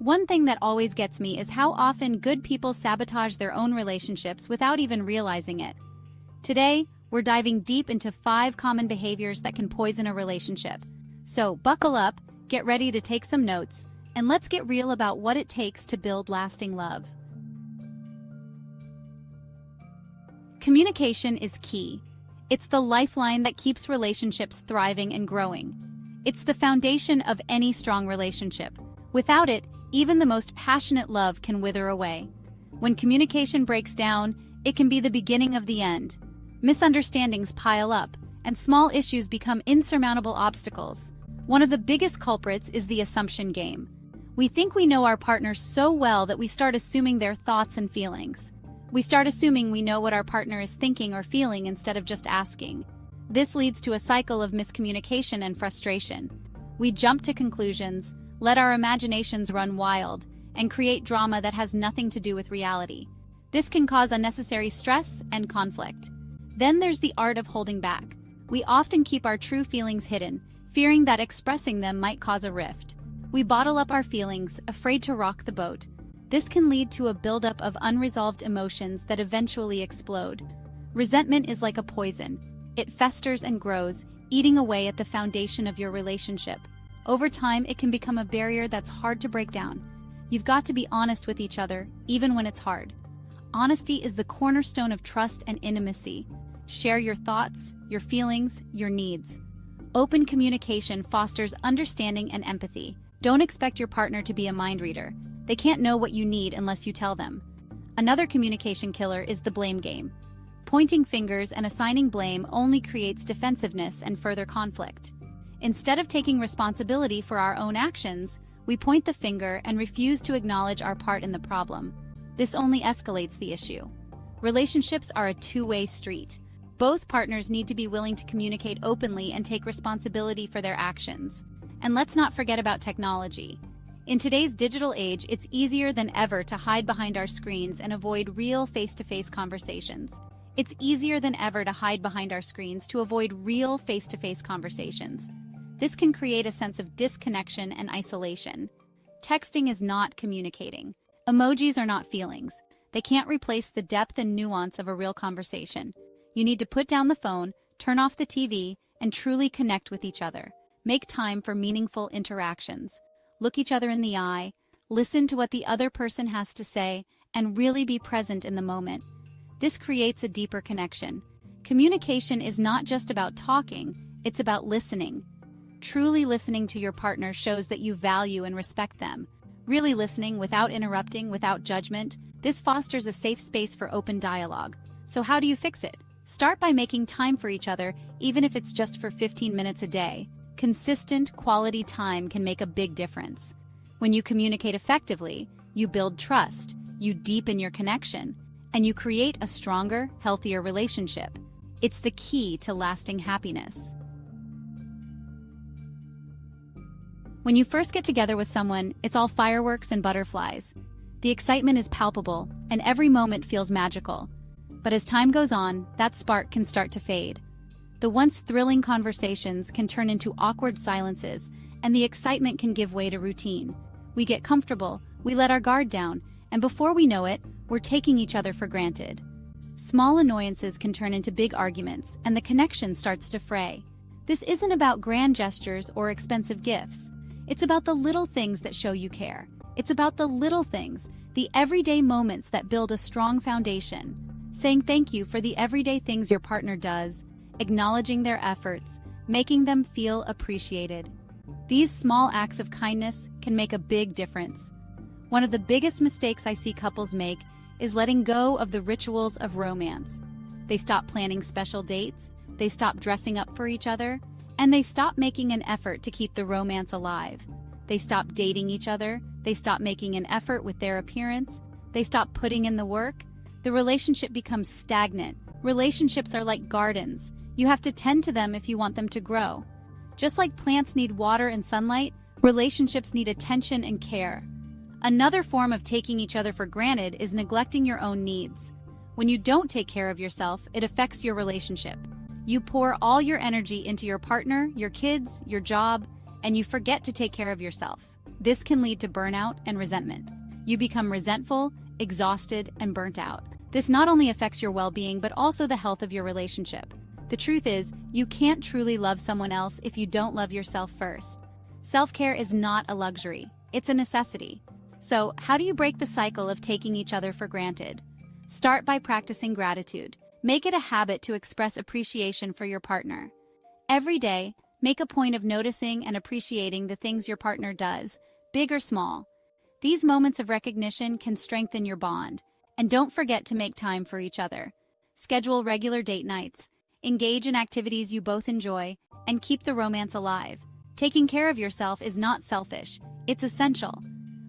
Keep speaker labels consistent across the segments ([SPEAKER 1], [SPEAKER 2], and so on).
[SPEAKER 1] One thing that always gets me is how often good people sabotage their own relationships without even realizing it. Today, we're diving deep into 5 common behaviors that can poison a relationship. So, buckle up, get ready to take some notes, and let's get real about what it takes to build lasting love. Communication is key. It's the lifeline that keeps relationships thriving and growing. It's the foundation of any strong relationship. Without it, even the most passionate love can wither away. When communication breaks down, it can be the beginning of the end. Misunderstandings pile up, and small issues become insurmountable obstacles. One of the biggest culprits is the assumption game. We think we know our partner so well that we start assuming their thoughts and feelings. We start assuming we know what our partner is thinking or feeling instead of just asking. This leads to a cycle of miscommunication and frustration. We jump to conclusions, let our imaginations run wild, and create drama that has nothing to do with reality. This can cause unnecessary stress and conflict. Then there's the art of holding back. We often keep our true feelings hidden, fearing that expressing them might cause a rift. We bottle up our feelings, afraid to rock the boat. This can lead to a buildup of unresolved emotions that eventually explode. Resentment is like a poison. It festers and grows, eating away at the foundation of your relationship. Over time, it can become a barrier that's hard to break down. You've got to be honest with each other, even when it's hard. Honesty is the cornerstone of trust and intimacy. Share your thoughts, your feelings, your needs. Open communication fosters understanding and empathy. Don't expect your partner to be a mind reader. They can't know what you need unless you tell them. Another communication killer is the blame game. Pointing fingers and assigning blame only creates defensiveness and further conflict. Instead of taking responsibility for our own actions, we point the finger and refuse to acknowledge our part in the problem. This only escalates the issue. Relationships are a two-way street. Both partners need to be willing to communicate openly and take responsibility for their actions. And let's not forget about technology. In today's digital age, it's easier than ever to hide behind our screens and avoid real face-to-face conversations. It's easier than ever to hide behind our screens to avoid real face-to-face conversations. This can create a sense of disconnection and isolation. Texting is not communicating. Emojis are not feelings. They can't replace the depth and nuance of a real conversation. You need to put down the phone, turn off the TV, and truly connect with each other. Make time for meaningful interactions. Look each other in the eye, listen to what the other person has to say, and really be present in the moment. This creates a deeper connection. Communication is not just about talking, it's about listening. Truly listening to your partner shows that you value and respect them. Really listening without interrupting, without judgment, this fosters a safe space for open dialogue. So how do you fix it? Start by making time for each other, even if it's just for 15 minutes a day. Consistent, quality time can make a big difference. When you communicate effectively, you build trust, you deepen your connection, and you create a stronger, healthier relationship. It's the key to lasting happiness. When you first get together with someone, it's all fireworks and butterflies. The excitement is palpable, and every moment feels magical. But as time goes on, that spark can start to fade. The once thrilling conversations can turn into awkward silences, and the excitement can give way to routine. We get comfortable, we let our guard down, and before we know it, we're taking each other for granted. Small annoyances can turn into big arguments, and the connection starts to fray. This isn't about grand gestures or expensive gifts. It's about the little things that show you care. It's about the little things, the everyday moments that build a strong foundation. Saying thank you for the everyday things your partner does, acknowledging their efforts, making them feel appreciated. These small acts of kindness can make a big difference. One of the biggest mistakes I see couples make is letting go of the rituals of romance. They stop planning special dates, they stop dressing up for each other, and they stop making an effort to keep the romance alive. They stop dating each other, they stop making an effort with their appearance, they stop putting in the work. The relationship becomes stagnant. Relationships are like gardens. You have to tend to them if you want them to grow. Just like plants need water and sunlight, relationships need attention and care. Another form of taking each other for granted is neglecting your own needs. When you don't take care of yourself, it affects your relationship. You pour all your energy into your partner, your kids, your job, and you forget to take care of yourself. This can lead to burnout and resentment. You become resentful, exhausted, and burnt out. This not only affects your well-being but also the health of your relationship. The truth is, you can't truly love someone else if you don't love yourself first. Self-care is not a luxury, it's a necessity. So, how do you break the cycle of taking each other for granted? Start by practicing gratitude. Make it a habit to express appreciation for your partner. Every day, make a point of noticing and appreciating the things your partner does, big or small. These moments of recognition can strengthen your bond. And don't forget to make time for each other. Schedule regular date nights. Engage in activities you both enjoy, and keep the romance alive. Taking care of yourself is not selfish, it's essential.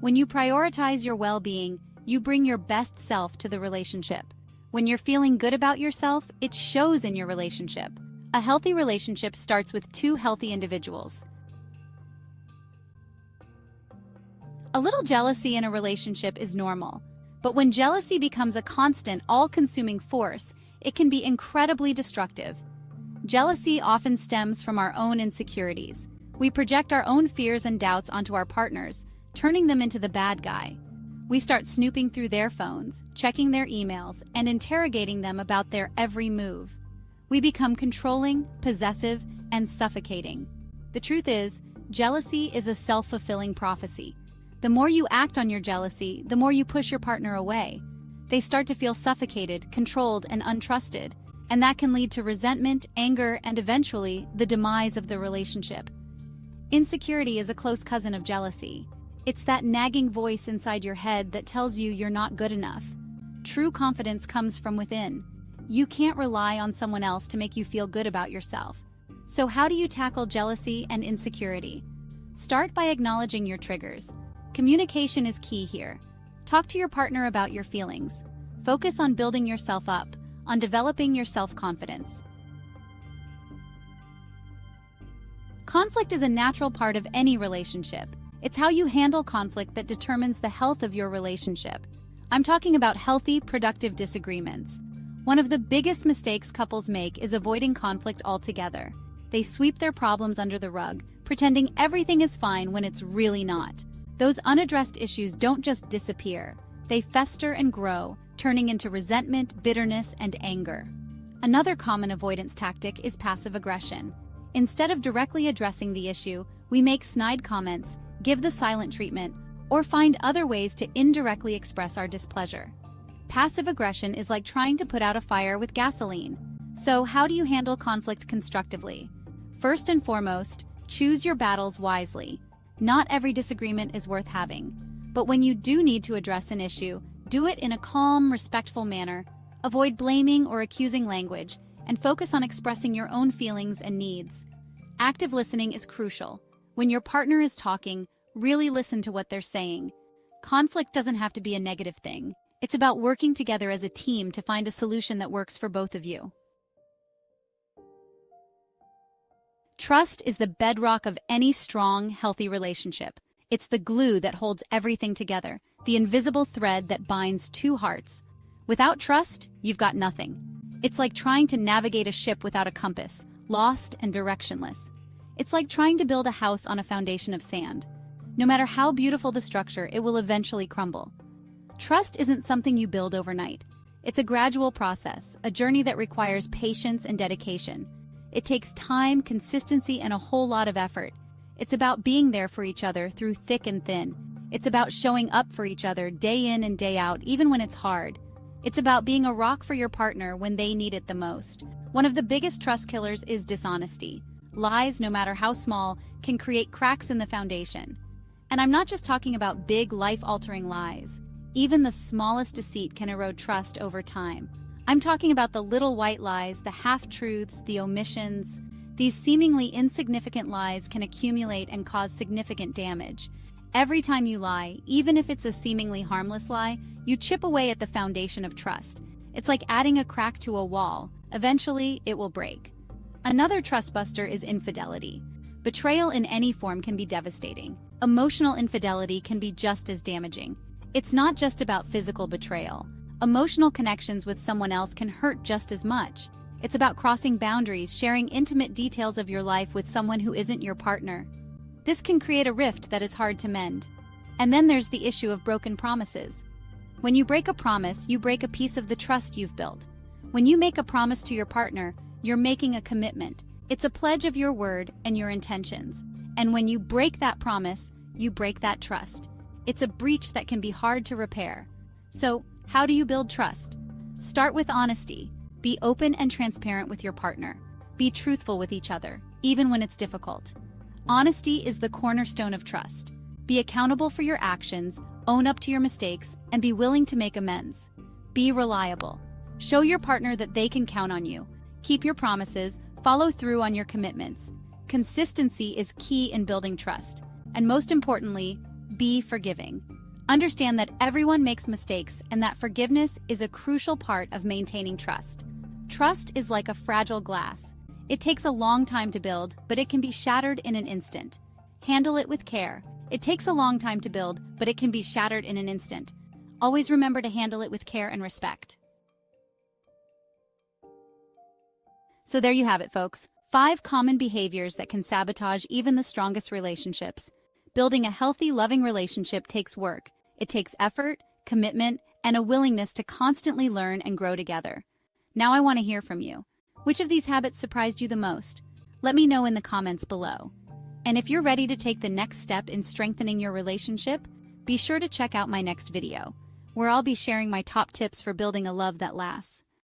[SPEAKER 1] When you prioritize your well-being, you bring your best self to the relationship. When you're feeling good about yourself, it shows in your relationship. A healthy relationship starts with two healthy individuals. A little jealousy in a relationship is normal, but when jealousy becomes a constant, all-consuming force, it can be incredibly destructive. Jealousy often stems from our own insecurities. We project our own fears and doubts onto our partners, turning them into the bad guy. We start snooping through their phones, checking their emails, and interrogating them about their every move. We become controlling, possessive, and suffocating. The truth is, jealousy is a self-fulfilling prophecy. The more you act on your jealousy, the more you push your partner away. They start to feel suffocated, controlled, and untrusted, and that can lead to resentment, anger, and eventually, the demise of the relationship. Insecurity is a close cousin of jealousy. It's that nagging voice inside your head that tells you you're not good enough. True confidence comes from within. You can't rely on someone else to make you feel good about yourself. So how do you tackle jealousy and insecurity? Start by acknowledging your triggers. Communication is key here. Talk to your partner about your feelings. Focus on building yourself up, on developing your self-confidence. Conflict is a natural part of any relationship. It's how you handle conflict that determines the health of your relationship. I'm talking about healthy, productive disagreements. One of the biggest mistakes couples make is avoiding conflict altogether. They sweep their problems under the rug, pretending everything is fine when it's really not. Those unaddressed issues don't just disappear. They fester and grow, turning into resentment, bitterness, and anger. Another common avoidance tactic is passive aggression. Instead of directly addressing the issue, we make snide comments, give the silent treatment, or find other ways to indirectly express our displeasure. Passive aggression is like trying to put out a fire with gasoline. So, how do you handle conflict constructively? First and foremost, choose your battles wisely. Not every disagreement is worth having. But when you do need to address an issue, do it in a calm, respectful manner. Avoid blaming or accusing language, and focus on expressing your own feelings and needs. Active listening is crucial. When your partner is talking, really listen to what they're saying. Conflict doesn't have to be a negative thing. It's about working together as a team to find a solution that works for both of you. Trust is the bedrock of any strong, healthy relationship. It's the glue that holds everything together, the invisible thread that binds two hearts. Without trust, you've got nothing. It's like trying to navigate a ship without a compass, lost and directionless. It's like trying to build a house on a foundation of sand. No matter how beautiful the structure, it will eventually crumble. Trust isn't something you build overnight. It's a gradual process, a journey that requires patience and dedication. It takes time, consistency, and a whole lot of effort. It's about being there for each other through thick and thin. It's about showing up for each other day in and day out, even when it's hard. It's about being a rock for your partner when they need it the most. One of the biggest trust killers is dishonesty. Lies, no matter how small, can create cracks in the foundation. And I'm not just talking about big, life-altering lies. Even the smallest deceit can erode trust over time. I'm talking about the little white lies, the half-truths, the omissions. These seemingly insignificant lies can accumulate and cause significant damage. Every time you lie, even if it's a seemingly harmless lie, you chip away at the foundation of trust. It's like adding a crack to a wall. Eventually, it will break. Another trust buster is infidelity. Betrayal in any form can be devastating. Emotional infidelity can be just as damaging. It's not just about physical betrayal. Emotional connections with someone else can hurt just as much. It's about crossing boundaries, sharing intimate details of your life with someone who isn't your partner. This can create a rift that is hard to mend. And then there's the issue of broken promises. When you break a promise, you break a piece of the trust you've built. When you make a promise to your partner, you're making a commitment. It's a pledge of your word and your intentions. And when you break that promise, you break that trust. It's a breach that can be hard to repair. So, how do you build trust? Start with honesty. Be open and transparent with your partner. Be truthful with each other, even when it's difficult. Honesty is the cornerstone of trust. Be accountable for your actions, own up to your mistakes, and be willing to make amends. Be reliable. Show your partner that they can count on you. Keep your promises, follow through on your commitments. Consistency is key in building trust. And most importantly, be forgiving. Understand that everyone makes mistakes and that forgiveness is a crucial part of maintaining trust. Trust is like a fragile glass. It takes a long time to build, but it can be shattered in an instant. Handle it with care. It takes a long time to build, but it can be shattered in an instant. Always remember to handle it with care and respect. So there you have it, folks. 5 common behaviors that can sabotage even the strongest relationships. Building a healthy, loving relationship takes work. It takes effort, commitment, and a willingness to constantly learn and grow together. Now I want to hear from you. Which of these habits surprised you the most? Let me know in the comments below. And if you're ready to take the next step in strengthening your relationship, be sure to check out my next video, where I'll be sharing my top tips for building a love that lasts.